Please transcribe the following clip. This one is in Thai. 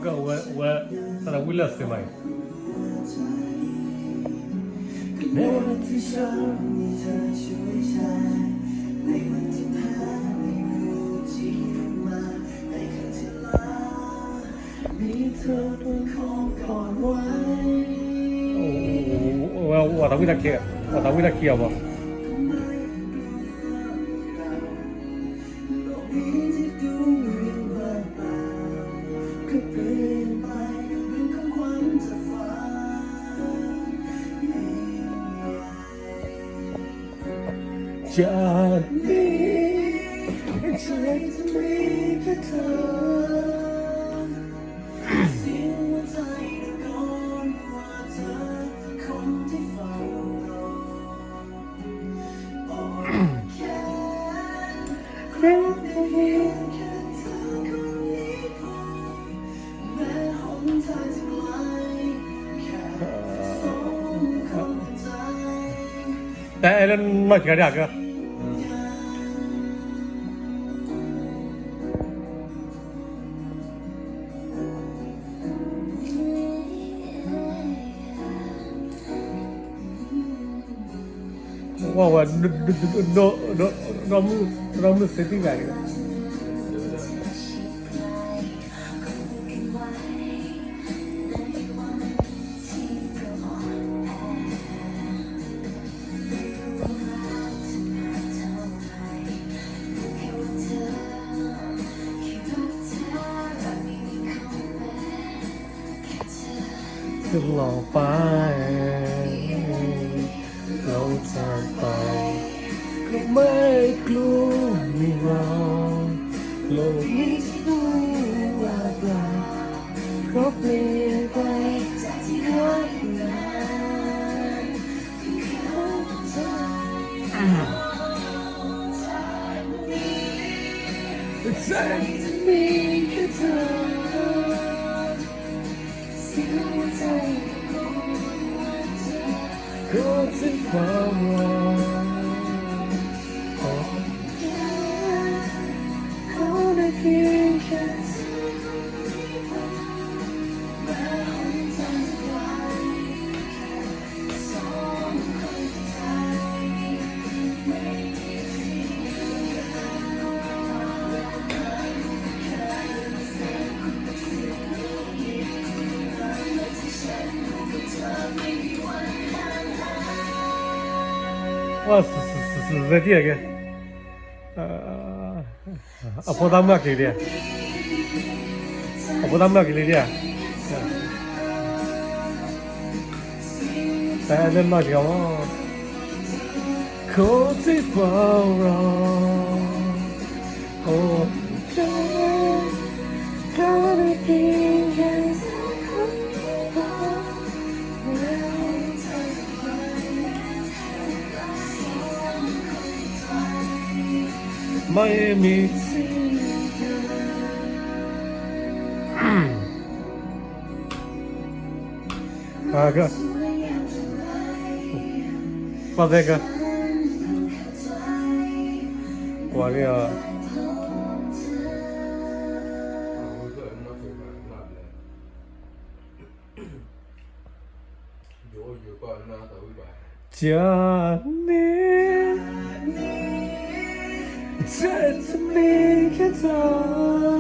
ตอนวิลเลสใช่ไหมในวันที่ฉันมีเธอช่วยฉันในวันที่แพ้ไม่รู้ที่มาในครั้งที่ลามีเธอเป็นของก่อนไว้โอ้ว่าตาวิลาเคียว่าตาวิลาเคียบ่จากนี้ฉันจะมีแค่เธอเสียงหัวใจตะโกนว่าเธอคนที่เฝ้ารอบอกแค่แค่เพียงแค่เธอคนนี้พอแม้หนทางจะไกลแค่สองคนใจแต่ไอ้นั่นไม่เกี่ยวกับ Wow, no me senti bene. Cứ lo phải lâu xa tay không mấy clue me wrong lâu ít là dài có bề bay chỉ hết It's time to make it time. Go too far wrong. All I can justว่าสุดที่อะไรอ่ะพอทำมากเลยพอทำมากเลยแต่เล่นมากจังวะโคตรฟ้ารอโอ้ไม่มีก็มาเด็กอะว่าเนี่ยจากนี้ฉันจะมีแค่เธอ